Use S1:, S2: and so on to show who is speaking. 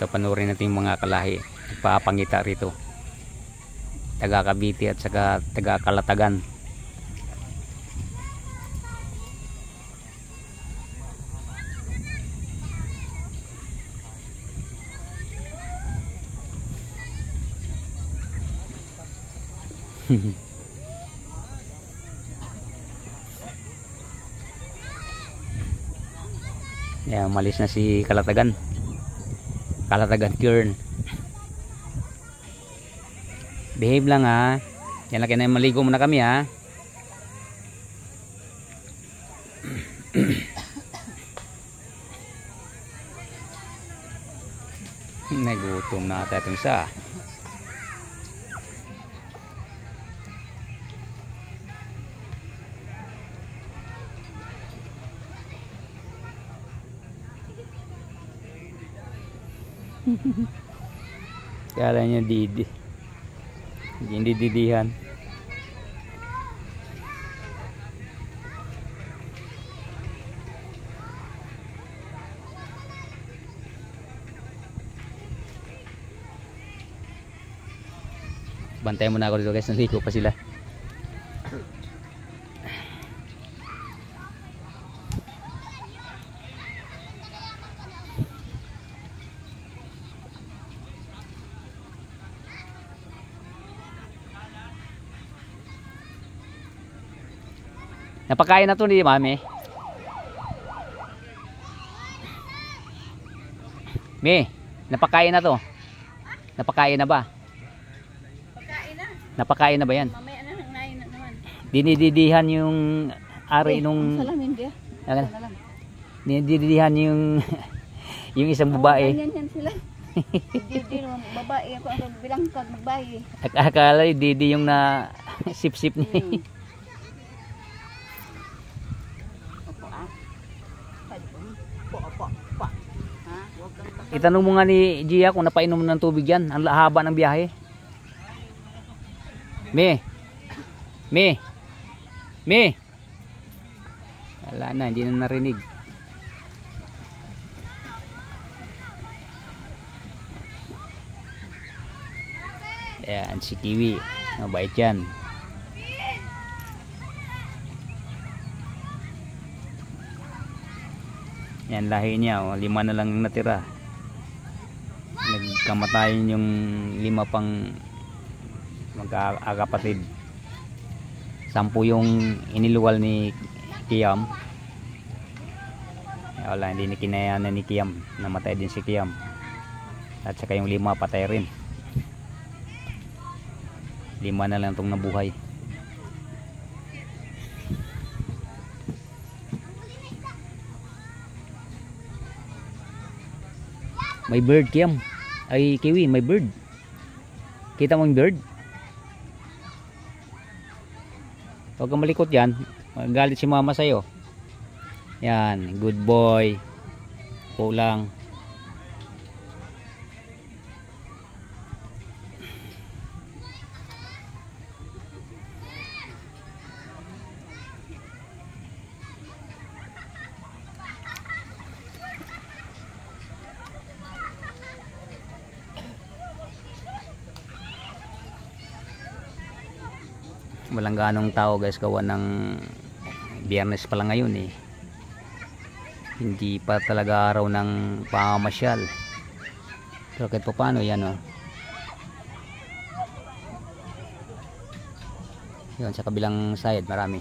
S1: Ito, panurin natin yung mga kalahi. Papangita rito. Taga Cavite at saka taga Calatagan. Yan, malis na si Calatagan. Calatagan Kern. Behave lang ha. Yan lang, na maligo muna kami ha. Nagutom na ata itong isa. Kala niya didi. Hindi didihan. Bantayan muna ako dito guys, naligo pa sila. Napakain na to ni Mami. Mi, napakain na to. Napakain na ba?
S2: Pagkain na.
S1: Napakain na ba yan?
S2: Mamaya na, nain na naman.
S1: Dinididihan yung ari nung...
S2: Salamin dia.
S1: Dinididihan yung yung isang babae.
S2: Ganyan sila. Didi nun, babae ako ang bilangkag magbayi.
S1: Akala didi yung na sip-sip niya. Itanong mo nga ni Gia kung napainom ng tubig yan. Ang haba ng biyahe. Me. Wala na, hindi na narinig. Ayan, si Kiwi. Mabait yan. Yan, lahi niya. 5 na lang natira. Nagkamatayin yung 5 pang magkakapatid. 10 yung iniluwal ni Kiam. Wala, hindi ni kinayanan ni Kiam. Namatay din si Kiam. At saka yung 5 patay rin. 5 na lang itong nabuhay. May bird, Kiam. Ay, Kiwi, may bird. Kita mo yung bird? Huwag kang malikot yan. Magalit si mama sa'yo. Yan, good boy. Po lang. Walang ganong tao guys, gawa ng Biyernes pa lang ngayon eh. Hindi pa talaga araw ng pamamasyal. Pero kahit pa paano yan oh. Yun, sa kabilang side marami.